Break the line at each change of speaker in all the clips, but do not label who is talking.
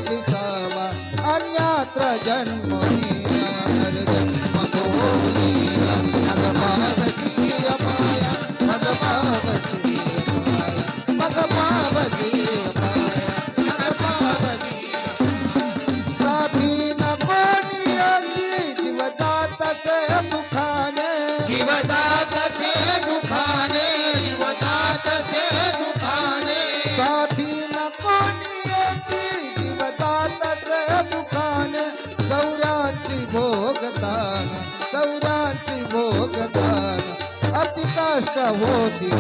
विसावा अन्यत्र जन्म जन्म भूमीरा मगपावती माया मगपावती मगपावती साधी न कोणी जीवदाताचे दुखाने
जीवदाताचे दुखाने जीवदाताचे दुखाने
साधी न कोणी जीवदाताचे दुखाने सौराची भोगदान सौराची भोगदान अति कष्ट होती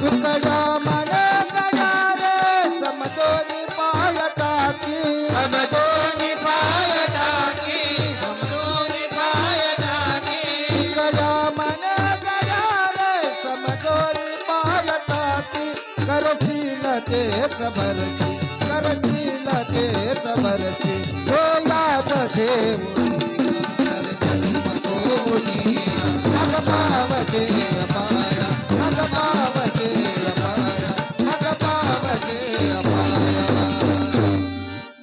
तुकडा मन गडा रे समदोनी पाय टाकी
समदोनी पाय टाकी समदोनी पाय टाकी
तुकडा मन गडा रे समदोनी पाय टाकी करशील तेच भरती करशील तेच भरती हो याद ठेवून